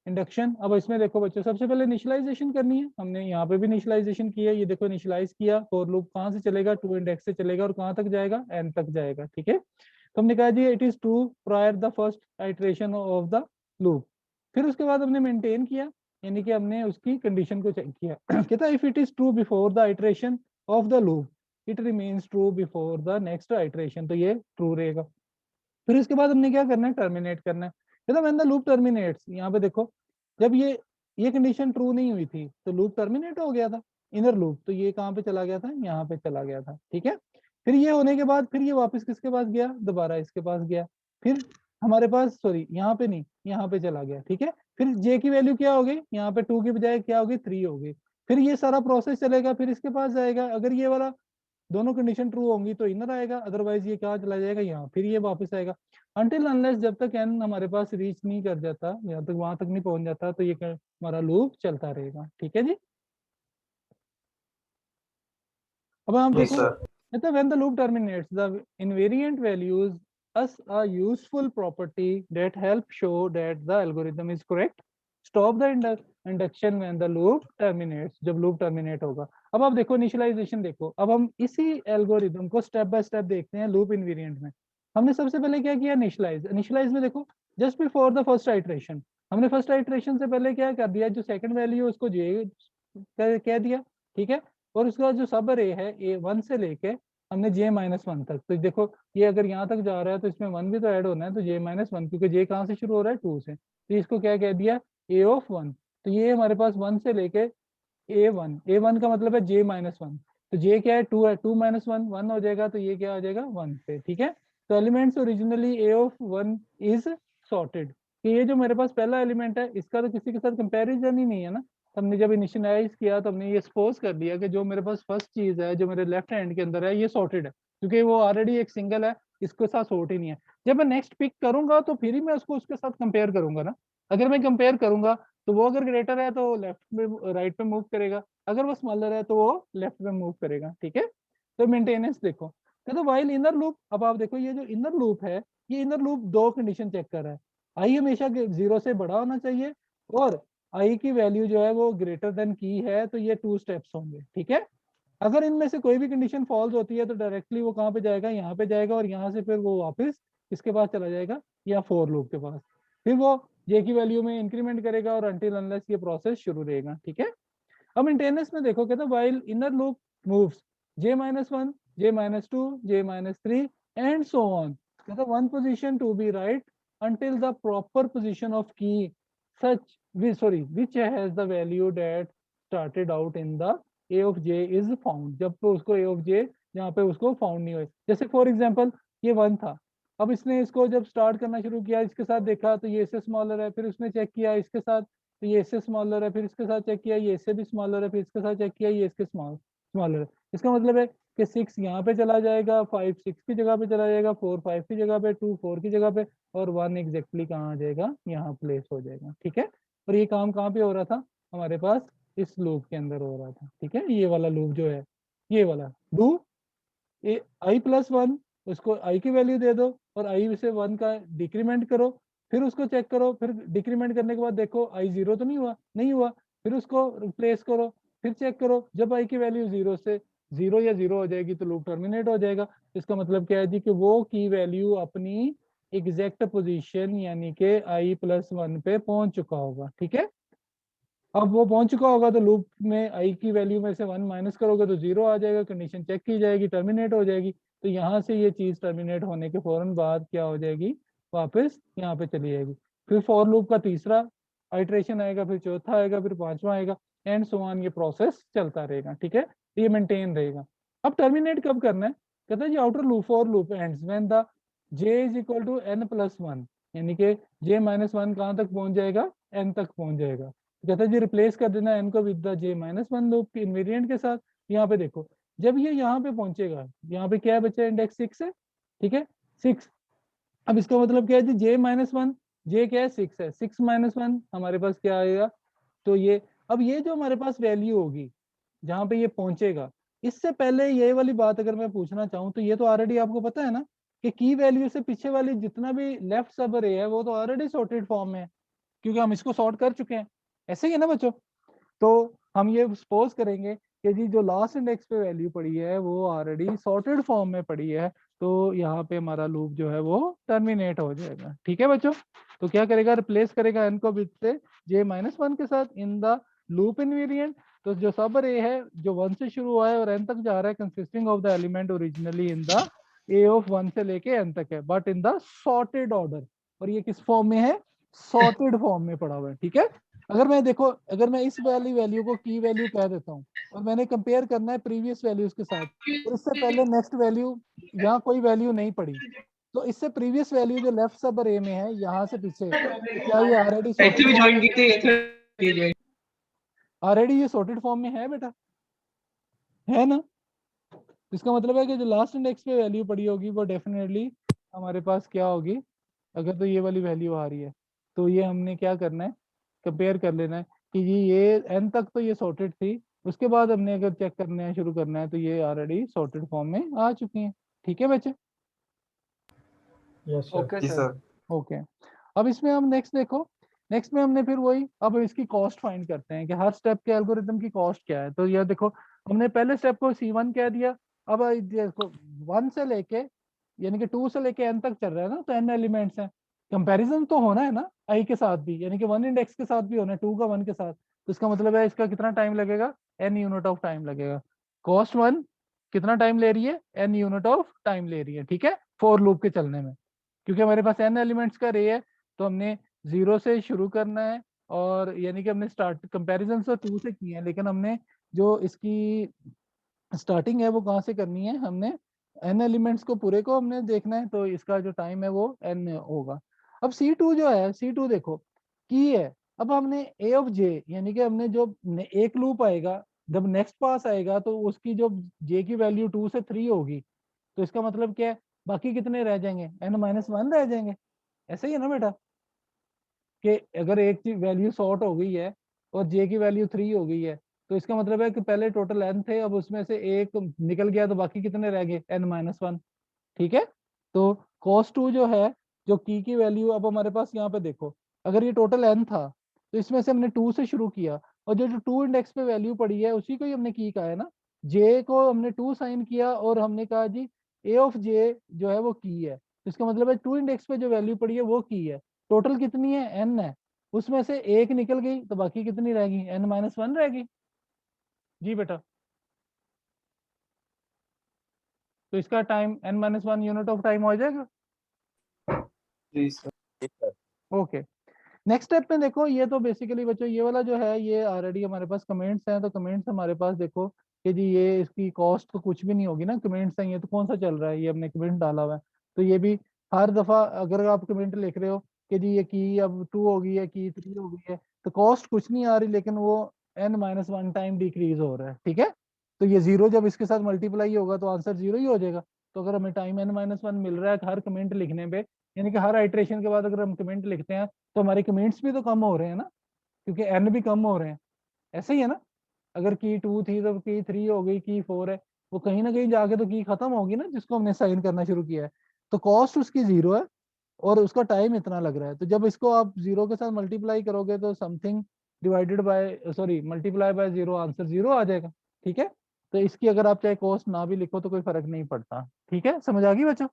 induction. अब इसमें देखो बच्चों सबसे पहले इनिशियलाइजेशन करनी है, हमने यहाँ पे भी इनिशियलाइजेशन किया, ये देखो इनिशियलाइज किया, फॉर लूप कहाँ से चलेगा 2 इंडेक्स से चलेगा और कहाँ तक जाएगा n तक जाएगा, ठीक है। तो हमने कहा जी it is true prior the first iteration of the loop, फिर उसके बाद हमने मेंटेन किया यानी कि हमने उसकी कंडीशन को चेक किया कहता है if it is true before the iteration of the loop it remains true before the next iteration, तो ये ट्रू रहेगा। फिर इसके बाद हमने क्या करना है, टर्मिनेट करना है, कहता व्हेन द लूप टर्मिनेट्स, यहाँ पे देखो जब ये कंडीशन ट्रू नहीं हुई थी तो लूप टर्मिनेट हो गया था, इनर लूप, तो ये कहाँ पे चला गया था, यहाँ पे चला गया था, ठीक है। फिर ये होने के बाद फिर ये वापस किसके पास गया, दोबारा इसके पास गया, फिर हमारे पास सॉरी यहाँ पे नहीं यहाँ पे चला गया, ठीक है। फिर जे की वैल्यू क्या हो गई, यहाँ पे 2 की बजाय क्या हो गई 3 हो गई, फिर ये सारा प्रोसेस चलेगा, फिर इसके पास जाएगा, अगर ये वाला दोनों कंडीशन ट्रू होंगी तो इनर आएगा, अदरवाइज ये कहाँ चला जाएगा, यहाँ, फिर ये वापस आएगा, अनटिल अनलेस जब तक एन हमारे पास रीच नहीं कर जाता, यहाँ तक वहां तक नहीं पहुंच जाता, तो ये हमारा लूप चलता रहेगा, ठीक है जी। अब हम जी देखो सर। कहते हैं when the loop terminates the invariant values us a useful property that help show that the algorithm is correct, stop the induction when the loop terminates, जब लूप टर्मिनेट होगा। अब आप देखो इनिशियलाइजेशन देखो, अब हम इसी एल्गोरिदम को स्टेप बाय स्टेप देखते हैं लूप इनवेरिएंट में। हमने सबसे पहले क्या किया, इनिशियलाइज, इनिशियलाइज में देखो just before the first iteration, हमने फर्स्ट आइटरेशन से पहले क्या कर दिया, जो सेकंड वैल्यू है उसको जे कह दिया, ठीक है। और उसका जो सब अरे है ए 1 से लेके हमने j-1 तक, तो देखो ये अगर यहाँ तक जा रहा है तो इसमें 1 भी तो ऐड होना है, तो j-1 क्योंकि j कहाँ से शुरू हो रहा है 2 से, तो इसको क्या कह दिया a ऑफ 1, तो ये हमारे पास 1 से लेके a1 का मतलब है j-1, तो j क्या है 2 है, 2 - 1 1 हो जाएगा, तो ये क्या हो जाएगा 1 पे, ठीक है। तो elements originally A of 1 is sorted, कि ये जो मेरे पास पहला एलिमेंट है इसका तो किसी के साथ कंपैरिजन ही नहीं है ना। हमने जब इनिशियलाइज किया तो हमने ये सपोज कर लिया कि जो मेरे पास फर्स्ट चीज है जो मेरे लेफ्ट हैंड के अंदर है ये सॉर्टेड है, क्योंकि वो ऑलरेडी एक सिंगल है, इसके साथ सॉर्ट ही नहीं है। जब मैं नेक्स्ट पिक करूंगा तो फिर ही मैं उसको उसके साथ कंपेयर करूंगा ना। अगर मैं कंपेयर करूंगा तो वो अगर ग्रेटर है तो लेफ्ट में राइट पे मूव करेगा, अगर वो स्मॉलर है तो वो लेफ्ट पे मूव करेगा, ठीक है। तो मेंटेनेंस देखो, तो वाइल इनर लूप, अब आप देखो ये जो इनर लूप है, ये इनर लूप दो कंडीशन चेक कर रहा है, आई हमेशा 0 से बड़ा होना चाहिए और आई की वैल्यू जो है वो ग्रेटर देन की है, तो ये 2 स्टेप्स होंगे, ठीक है। अगर इनमें से कोई भी कंडीशन फॉल्स होती है तो डायरेक्टली वो कहाँ पे जाएगा, यहाँ पे जाएगा, और यहाँ से फिर वो वापस किसके पास चला जाएगा, या फॉर लूप के पास, फिर वो जे की वैल्यू में इंक्रीमेंट करेगा और अनटिल अनलेस ये प्रोसेस शुरू रहेगा, ठीक है। अब मेंटेनेंस में देखो कहता है while inner loop moves j-1, j-2, j-3 and so on, कहता है one position to be right until the proper position of key such which has the value that started out in the a of j is found, जब तो उसको a of j यहाँ पे उसको found नहीं हुए। जैसे फॉर एग्जांपल ये 1 था, अब इसने इसको जब स्टार्ट करना शुरू किया इसके साथ देखा तो ये इससे स्मॉलर है, फिर उसने चेक किया इसके साथ तो ये इससे स्मॉलर है, फिर इसके साथ चेक किया ये इससे भी स्मॉलर है, फिर इसके साथ चेक किया ये इसके स्मॉलर है। इसका मतलब है कि 6 यहाँ पे चला जाएगा, 5 6 की जगह पे चला जाएगा, 4 5 की जगह पे, 2 4 की जगह पे, और 1 एग्जैक्टली कहाँ आ जाएगा, यहाँ प्लेस हो जाएगा, ठीक है। और ये काम कहाँ पे हो रहा था, हमारे पास इस लूप के अंदर हो रहा था, ठीक है। ये वाला लूप जो है, ये वाला डू i+1, उसको i की वैल्यू दे दो और i से 1 का डिक्रीमेंट करो, फिर उसको चेक करो, फिर डिक्रीमेंट करने के बाद देखो i 0 तो नहीं हुआ, फिर उसको रिप्लेस करो, फिर चेक करो, जब i की वैल्यू 0 से 0 या 0 हो जाएगी तो लूप टर्मिनेट हो जाएगा। इसका मतलब क्या है जी, कि वो की वैल्यू अपनी एग्जैक्ट पोजीशन यानी कि i+1 पे पहुंच चुका होगा, ठीक है। अब वो पहुंच चुका होगा तो लूप में आई की वैल्यू में से 1 माइनस करोगे तो 0 आ जाएगा, कंडीशन चेक की जाएगी, टर्मिनेट हो जाएगी। तो यहाँ से ये चीज टर्मिनेट होने के फौरन बाद क्या हो जाएगी, वापस यहाँ पे चली जाएगी। फिर फॉर लूप का तीसरा आइट्रेशन आएगा, फिर चौथा आएगा, फिर पांचवा आएगा, एंड सो ऑन, ये प्रोसेस चलता रहेगा, ठीक है। ये मेंटेन रहेगा। अब टर्मिनेट कब करना है, कहता है जी outer loop for loop ends when the j is equal to n+1, यानी कि j-1 कहाँ तक पहुंच जाएगा, n तक पहुंच जाएगा। कहता है जी रिप्लेस कर देना n को विद द j-1 लूप के इनवेरिएंट के साथ। यहाँ पे देखो जब ये यहाँ पे पहुंचेगा, यहाँ पे क्या है बच्चा, इंडेक्स 6 है, ठीक है 6। अब इसका मतलब क्या है जी, j-1, j क्या है 6 है, 6-1 हमारे पास क्या आएगा, तो ये अब ये जो हमारे पास वैल्यू होगी जहाँ पे ये पहुंचेगा, इससे पहले ये वाली बात अगर मैं पूछना चाहूँ तो ये तो ऑलरेडी आपको पता है ना कि की वैल्यू से पीछे वाली जितना भी लेफ्ट सब अरे है वो तो ऑलरेडी सॉर्टेड फॉर्म में है, क्योंकि हम इसको सॉर्ट कर चुके हैं, ऐसे ही है ना बच्चों। तो हम ये सपोज करेंगे कि जी जो लास्ट इंडेक्स पे वैल्यू पड़ी है वो ऑलरेडी सॉर्टेड फॉर्म में पड़ी है, तो यहाँ पे हमारा लूप जो है वो टर्मिनेट हो जाएगा, ठीक है बच्चों। तो क्या करेगा, रिप्लेस करेगा n को विद से j-1 के साथ इन द लूप इनवेरिएंट। तो जो सब अरे है जो 1 से शुरू हुआ है और n तक जा रहा है, consisting of the element originally in the a of 1 से लेके n तक है, but in the sorted order. और ये किस फॉर्म में है, सॉर्टेड फॉर्म में पड़ा हुआ है, ठीक है। अगर मैं देखो, अगर मैं इस वाली वैल्यू को की वैल्यू कह देता हूँ और मैंने कंपेयर करना है प्रीवियस वैल्यूज के साथ, और इससे पहले नेक्स्ट वैल्यू, यहाँ कोई वैल्यू नहीं पड़ी, तो इससे प्रीवियस वैल्यू जो लेफ्ट सब अरे में है यहाँ से पीछे, तो क्या ये ऑलरेडी ये सॉर्टेड फॉर्म में है बेटा, है ना। इसका मतलब है कि जो लास्ट इंडेक्स पे वैल्यू पड़ी होगी वो डेफिनेटली हमारे पास क्या होगी, अगर तो ये वाली वैल्यू आ रही है तो ये हमने क्या करना है, कंपेयर कर लेना है कि ये n तक तो ये सॉर्टेड थी, उसके बाद हमने अगर चेक करना है शुरू करना है तो ये ऑलरेडी सॉर्टेड फॉर्म में आ चुकी हैं, ठीक है बच्चे। Yes okay sir. ओके अब इसमें हम नेक्स्ट देखो, नेक्स्ट में हमने फिर वही अब इसकी कॉस्ट फाइंड करते हैं कि हर स्टेप के एल्गोरिथम की कॉस्ट क्या है। तो ये देखो हमने पहले स्टेप को C1 कह दिया, अब देखो 1 से लेके यानी कि 2 से लेके n तक चल रहा है ना, तो n एलिमेंट्स हैं, कंपैरिजन तो होना है ना i के साथ भी, यानी कि 1 इंडेक्स के साथ भी होना है, 2 का 1 के साथ, तो इसका मतलब है इसका कितना टाइम लगेगा, n यूनिट ऑफ टाइम लगेगा। कॉस्ट 1 कितना टाइम ले रही है, n यूनिट ऑफ टाइम ले रही है, ठीक है, फॉर लूप के चलने में। क्योंकि हमारे पास n एलिमेंट्स का रे है तो हमने 0 से शुरू करना है, और यानी कि हमने स्टार्ट कंपैरिजन तो 2 से किए हैं, लेकिन हमने जो इसकी स्टार्टिंग है वो कहाँ से करनी है, हमने n एलिमेंट्स को पूरे को हमने देखना है, तो इसका जो टाइम है वो n होगा। अब C2 जो है, C2 देखो की है। अब हमने a ऑफ j यानी कि हमने जो एक लूप आएगा, जब नेक्स्ट पास आएगा तो उसकी जो j की वैल्यू 2 से 3 होगी, तो इसका मतलब क्या है, बाकी कितने रह जाएंगे, n-1 रह जाएंगे। ऐसे ही है ना बेटा, कि अगर एक की वैल्यू शॉर्ट हो गई है और j की वैल्यू 3 हो गई है, तो इसका मतलब है कि पहले टोटल n थे, अब उसमें से एक निकल गया तो बाकी कितने रह गए, n-1। ठीक है, तो cos2 जो है, जो की वैल्यू अब हमारे पास यहाँ पे देखो, अगर ये टोटल n था तो इसमें से हमने 2 से शुरू किया, और जो जो 2 इंडेक्स पे वैल्यू पड़ी है उसी को ही हमने की कहा है ना, j को हमने 2 साइन किया और हमने कहा जी a ऑफ j जो है वो की है, तो इसका मतलब है 2 इंडेक्स पे जो वैल्यू पड़ी है वो की है। टोटल कितनी है, n है, उसमें से एक निकल गई तो बाकी कितनी रहेगी, n-1 रहेगी। जी बेटा, तो इसका time n-1 unit of time हो जाएगा। जी सर। ओके, नेक्स्ट स्टेप में देखो, ये तो बेसिकली बच्चों ये वाला जो है ये ऑलरेडी हमारे पास कमेंट्स हैं, तो कमेंट्स हमारे पास देखो कि जी ये इसकी कॉस्ट तो कुछ भी नहीं होगी ना, कमेंट्स हैं, ये तो कौन सा चल रहा है, ये हमने कमेंट डाला हुआ है, तो ये भी हर दफा अगर आप कमेंट लिख रहे हो कि जी ये की अब 2 हो गई है, की 3 हो गई है, तो कॉस्ट कुछ नहीं आ रही, लेकिन वो n-1 टाइम डिक्रीज हो रहा है। ठीक है, तो ये जीरो जब इसके साथ मल्टीप्लाई होगा तो आंसर जीरो ही हो जाएगा। तो अगर हमें टाइम n-1 मिल रहा है हर कमेंट लिखने पे, यानी कि हर आइट्रेशन के बाद अगर हम कमेंट लिखते हैं तो हमारे कमेंट्स भी तो कम हो रहे हैं ना, क्योंकि एन भी कम हो रहे हैं। ऐसे ही है ना, अगर की 2 थी तो की 3 हो गई, की 4 है, वो कहीं ना कहीं जाके तो की खत्म होगी ना जिसको हमने साइन करना शुरू किया है, तो कॉस्ट उसकी जीरो है और उसका टाइम इतना लग रहा है, तो जब इसको आप जीरो के साथ मल्टीप्लाई करोगे तो something divided by sorry multiply by zero, answer zero आ जाएगा। ठीक है, तो इसकी अगर आप चाहे कॉस्ट ना भी लिखो तो कोई फर्क नहीं पड़ता। ठीक है, समझ आ गई बच्चों।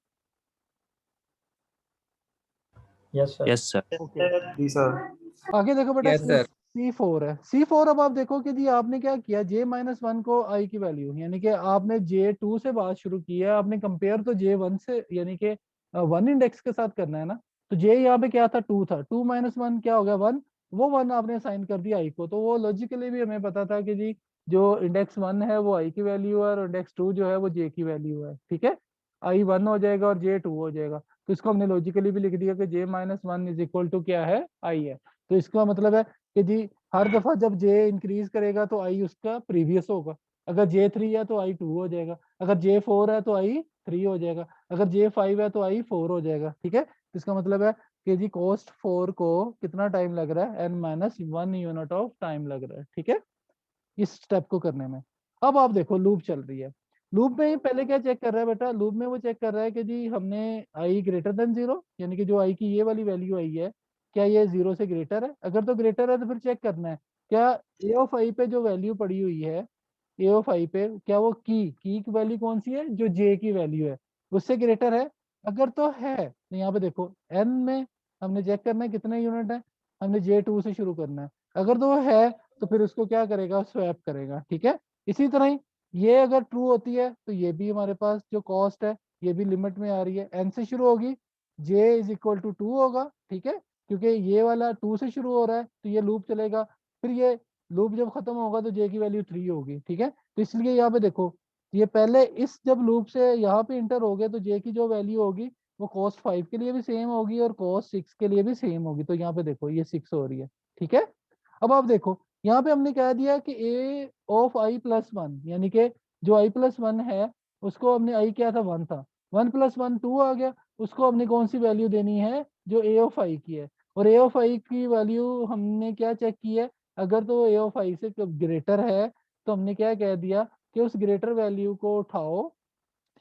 Yes sir. Yes, sir. Okay, जी सर। आगे देखो बेटा, Yes, sir. C4 है। C4 अब आप देखो कि जी आपने क्या किया, j-1 को i की वैल्यू, यानी कि आपने J2 से बात शुरू की है, आपने कंपेयर तो J1 से यानी कि 1 इंडेक्स के साथ करना है ना, तो J यहाँ पे क्या था, 2 था, 2 - 1 क्या हो गया, 1, वो 1 आपने असाइन कर दिया i को, तो वो लॉजिकली भी हमें पता था कि जी जो इंडेक्स 1 है वो i की वैल्यू है और इंडेक्स 2 जो है वो j की वैल्यू है। ठीक है, i 1 हो जाएगा और j 2 हो जाएगा, तो इसको हमने लॉजिकली भी लिख दिया कि j-1 इज इक्वल टू क्या है, i है। तो इसका मतलब है कि जी हर दफा जब j इंक्रीज करेगा तो i उसका प्रीवियस होगा, अगर j3 है तो i 2 हो जाएगा, अगर j4 है तो i 3 हो जाएगा, अगर j5 है तो i 4 हो जाएगा। ठीक है, तो इसका मतलब है कि जी कॉस्ट 4 को कितना टाइम लग रहा है, n-1 यूनिट ऑफ टाइम लग रहा है। ठीक है, इस स्टेप को करने में। अब आप देखो लूप चल रही है, लूप में पहले क्या चेक कर रहा है बेटा, लूप में वो चेक कर रहा है कि जी हमने i ग्रेटर देन जीरो, यानी कि जो i की ये वाली वैल्यू आई है क्या ये जीरो से ग्रेटर है, अगर तो ग्रेटर है तो फिर चेक करना है क्या a ऑफ i पे जो वैल्यू पड़ी हुई है, a ऑफ i पे क्या वो की वैल्यू कौन सी है, जो j की वैल्यू है उससे ग्रेटर है। अगर तो है तो यहाँ पे देखो n में हमने चेक करना है कितने यूनिट है, हमने J2 से शुरू करना है, अगर तो है तो फिर उसको क्या करेगा, स्वैप करेगा। ठीक है, इसी तरह ही ये अगर ट्रू होती है तो ये भी हमारे पास जो कॉस्ट है ये भी लिमिट में आ रही है, n से शुरू होगी, j इज इक्वल टू 2 होगा। ठीक है, क्योंकि ये वाला 2 से शुरू हो रहा है तो ये लूप चलेगा, फिर ये लूप जब खत्म होगा तो j की वैल्यू 3 होगी। ठीक है, तो इसलिए यहाँ पे देखो ये पहले इस जब लूप से यहाँ पे इंटर हो गए तो j की जो वैल्यू होगी वो कॉस्ट 5 के लिए भी सेम होगी और कॉस्ट 6 के लिए भी सेम होगी, तो यहाँ पे देखो ये 6 हो रही है। ठीक है, अब आप देखो यहाँ पे हमने कह दिया कि a ऑफ i प्लस 1, यानी कि जो i प्लस 1 है उसको हमने i क्या था, 1 था, 1 + 1 2 आ गया, उसको हमने कौन सी वैल्यू देनी है, जो a ऑफ i की है, और a ऑफ i की वैल्यू हमने क्या चेक की है, अगर तो a ऑफ i से ग्रेटर है तो हमने क्या कह दिया कि उस ग्रेटर वैल्यू को उठाओ।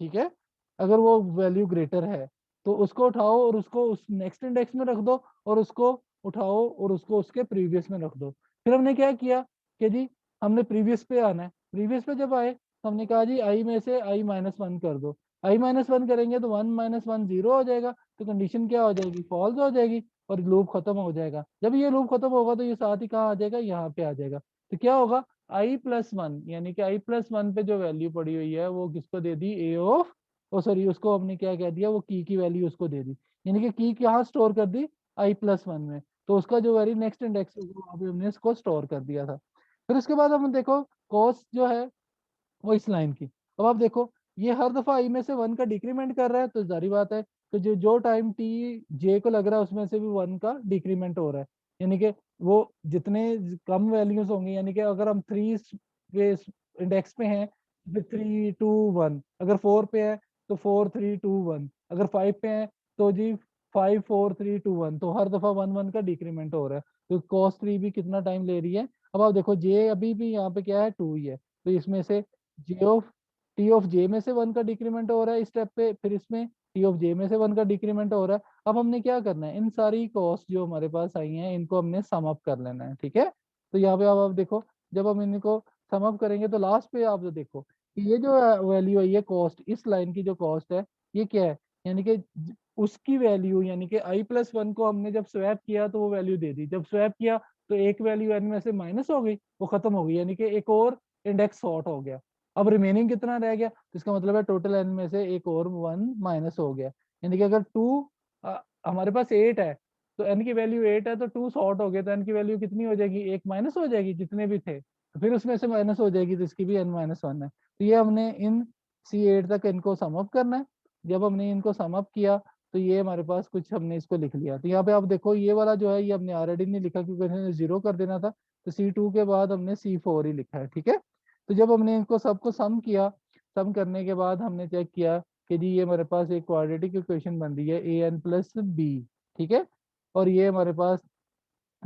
ठीक है, अगर वो वैल्यू ग्रेटर है तो उसको उठाओ और उसको उस नेक्स्ट इंडेक्स में रख दो, और उसको उठाओ और उसको उसके प्रीवियस में रख दो। फिर हमने क्या किया कि जी हमने प्रीवियस पे आना है, प्रीवियस पे जब आए तो हमने कहा जी i में से i-1 कर दो, i-1 करेंगे तो 1 - 1 0 हो जाएगा, तो कंडीशन क्या हो जाएगी, फॉल्स हो जाएगी और लूप खत्म हो जाएगा। जब ये लूप खत्म होगा तो ये साथ ही कहाँ आ जाएगा, यहाँ पे आ जाएगा, तो क्या होगा i+1, यानी कि i+1 पे जो वैल्यू पड़ी हुई है वो किसको दे दी, a ऑफ ओ सॉरी उसको हमने क्या कह दिया, वो की वैल्यू उसको दे दी, यानी कि की कहाँ स्टोर कर दी, i+1 में, तो उसका जो वेरी नेक्स्ट इंडेक्स होगा वहाँ पे हमने इसको स्टोर कर दिया था। फिर उसके बाद हम देखो कॉस्ट जो है वो इस लाइन की, अब आप देखो ये हर दफा i में से 1 का डिक्रीमेंट कर रहा है, तो जारी बात है कि जो टाइम t j को लग रहा है उसमें से भी 1 का डिक्रीमेंट हो रहा है, यानी कि वो जितने कम वैल्यूज होंगे, यानी कि अगर हम 3 के इंडेक्स पे हैं तो 3 2 1, अगर 4 पे है तो 4 3 2 1, अगर 5 पे है तो जी 5 4 3 2 1, तो हर दफा 1 1 का डिक्रीमेंट हो रहा है। तो cos 3 भी कितना टाइम ले रही है? अब आप देखो j अभी भी यहाँ पे क्या है 2 ही है, तो इसमें से t ऑफ j में से 1 का डिक्रीमेंट हो रहा है इस स्टेप पे, फिर इसमें t ऑफ j में से 1 का डिक्रीमेंट हो रहा है। अब हमने क्या करना है, इन सारी कॉस्ट जो हमारे पास आई हैं इनको हमने सम अप कर लेना है, ठीक है। तो यहाँ पे आप देखो, जब हम इनको सम अप करेंगे तो लास्ट पे आप जो देखो कि ये जो वैल्यू है, ये कॉस्ट, इस लाइन की जो कॉस्ट है ये क्या है, यानी कि उसकी वैल्यू, यानी कि i+1 को हमने जब स्वैप किया तो वो वैल्यू दे दी, जब स्वैप किया तो एक वैल्यू n में से माइनस हो गई, वो खत्म हो गई, यानी कि एक और इंडेक्स सॉर्ट हो गया। अब रिमेनिंग कितना रह गया, तो इसका मतलब है टोटल n में से एक और 1 माइनस हो गया, यानी कि अगर 2 हमारे पास 8 है तो n की वैल्यू 8 है, तो 2 सॉर्ट हो गया, तो n की वैल्यू कितनी हो जाएगी, एक माइनस हो जाएगी जितने भी थे, तो फिर उसमें से माइनस हो जाएगी, तो इसकी भी n-1 है। तो ये हमने इन C8 तक इनको सम अप करना है। जब हमने इनको सम अप किया तो ये हमारे पास कुछ हमने इसको लिख लिया। तो यहाँ पे आप देखो ये वाला जो है ये हमने ऑलरेडी नहीं लिखा क्योंकि हमने 0 कर देना था, तो C2 के बाद हमने C4 ही लिखा है, ठीक है। तो जब हमने इनको सबको सम किया, सम करने के बाद हमने चेक किया कि जी ये हमारे पास एक क्वाड्रेटिक इक्वेशन बन रही है an + b, ठीक है। और ये हमारे पास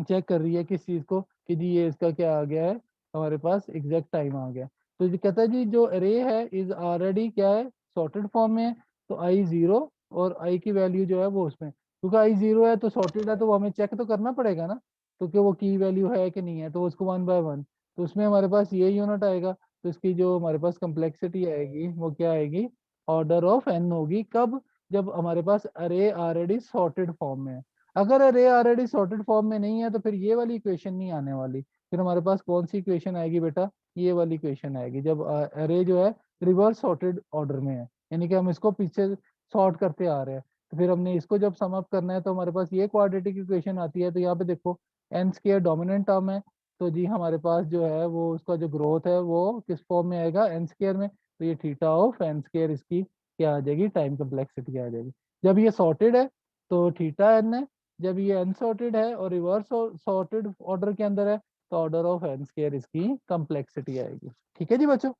चेक कर रही है किस चीज को कि जी ये इसका क्या आ गया है, हमारे पास एग्जैक्ट टाइम आ गया। तो ये कहता है जी जो अरे है इज ऑलरेडी क्या है, सॉर्टेड फॉर्म में है, तो आई 0 और आई की वैल्यू जो है वो उसमें, क्योंकि आई 0 है तो सॉर्टेड है तो वो हमें चेक तो करना पड़ेगा ना, तो कि वो की वैल्यू है कि नहीं है, तो उसको 1 बाय 1, तो उसमें हमारे पास ये यूनिट आएगा, तो इसकी जो हमारे पास कम्प्लेक्सिटी आएगी वो क्या आएगी, ऑर्डर ऑफ n होगी। कब? जब हमारे पास अरे ऑलरेडी सॉर्टेड फॉर्म में है। अगर अरे ऑलरेडी सॉर्टेड फॉर्म में नहीं है तो फिर ये वाली इक्वेशन नहीं आने वाली, फिर हमारे पास कौन सी इक्वेशन आएगी बेटा, ये वाली इक्वेशन आएगी जब अरे जो है रिवर्स सॉर्टेड ऑर्डर में है, यानी कि हम इसको पीछे सॉर्ट करते आ रहे हैं। तो फिर हमने इसको जब सम अप करना है तो हमारे पास ये क्वाड्रेटिक इक्वेशन आती है। तो यहाँ पे देखो n² डोमिनेंट टर्म है, तो जी हमारे पास जो है वो उसका जो ग्रोथ है वो किस फॉर्म में आएगा, n² में, तो ये थीटा ऑफ n² इसकी क्या आ जाएगी, टाइम कम्प्लेक्सिटी आ जाएगी। जब ये सॉर्टेड है तो थीटा n है, जब ये अनसॉर्टेड है और रिवर्स सॉर्टेड ऑर्डर के अंदर है तो ऑर्डर ऑफ n² इसकी कम्प्लेक्सिटी आएगी, ठीक है जी बच्चों।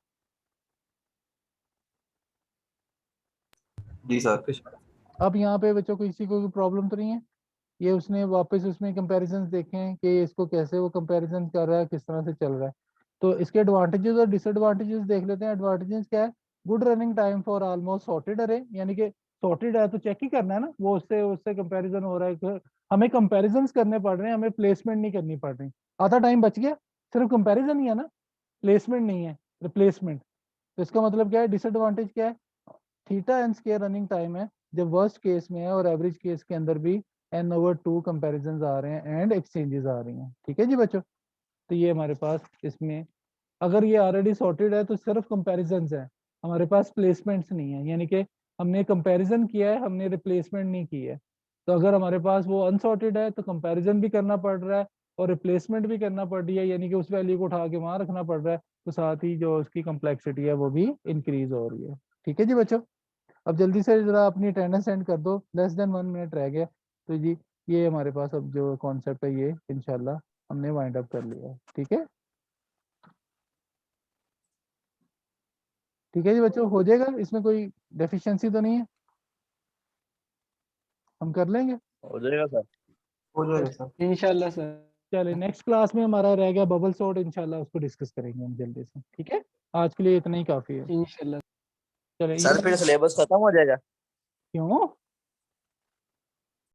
जी सर। अब यहाँ पे बच्चों को किसी को प्रॉब्लम तो नहीं है, ये उसने वापस उसमें कंपैरिजंस देखे हैं कि इसको कैसे वो कंपैरिजन कर रहा है, किस तरह से चल रहा है। तो इसके एडवांटेजेस और डिसएडवांटेजेस देख लेते हैं। एडवांटेजेस क्या है, good running time for almost sorted अरे, यानी कि सॉर्टेड है तो चेक ही करना है ना, वो उससे उससे कंपैरिजन हो रहा है, हमें कंपैरिजंस करने पड़ रहे हैं, हमें प्लेसमेंट नहीं करनी पड़ रही, आधा टाइम बच गया, सिर्फ कंपैरिजन ही है ना, प्लेसमेंट नहीं है, रिप्लेसमेंट। तो इसका मतलब क्या है, डिसएडवांटेज क्या है, थीटा n² रनिंग टाइम है जब वर्स्ट केस में है और एवरेज केस के अंदर भी n/2 कंपैरिजंस आ रहे हैं एंड एक्सचेंजेस आ रही हैं, ठीक है जी बच्चों। तो ये हमारे पास इसमें अगर ये ऑलरेडी सॉर्टेड है तो सिर्फ कंपैरिजंस है, हमारे पास प्लेसमेंट्स नहीं है, यानी कि हमने कंपैरिजन किया है, हमने रिप्लेसमेंट नहीं की है। तो अगर हमारे पास वो अनसॉर्टेड है तो कंपैरिजन भी करना पड़ रहा है और रिप्लेसमेंट भी करना पड़ रही है, यानी कि उस वैल्यू को उठा के वहां रखना पड़ रहा है, तो साथ ही जो उसकी कम्प्लेक्सिटी है वो भी इंक्रीज हो रही है, ठीक है जी बच्चों। अब जल्दी से जरा अपनी अटेंडेंस सेंड कर दो, लेस देन 1 मिनट रह गया। तो जी ये हमारे पास अब जो कॉन्सेप्ट है ये इंशाल्लाह हमने वाइंड अप कर लिया है, ठीक है। ठीक है जी बच्चों, हो जाएगा, इसमें कोई डेफिशिएंसी तो नहीं है, हम कर लेंगे। हो जाएगा सर। हो जाएगा सर। इंशाल्लाह सर। चलिए नेक्स्ट क्लास में हमारा रह गया बबल सॉर्ट, इंशाल्लाह उसको डिस्कस करेंगे हम जल्दी से, ठीक है। आज के लिए इतना ही काफी है। इंशाल्लाह। चलिए सर फिर सिलेबस खत्म हो जाएगा? क्यों?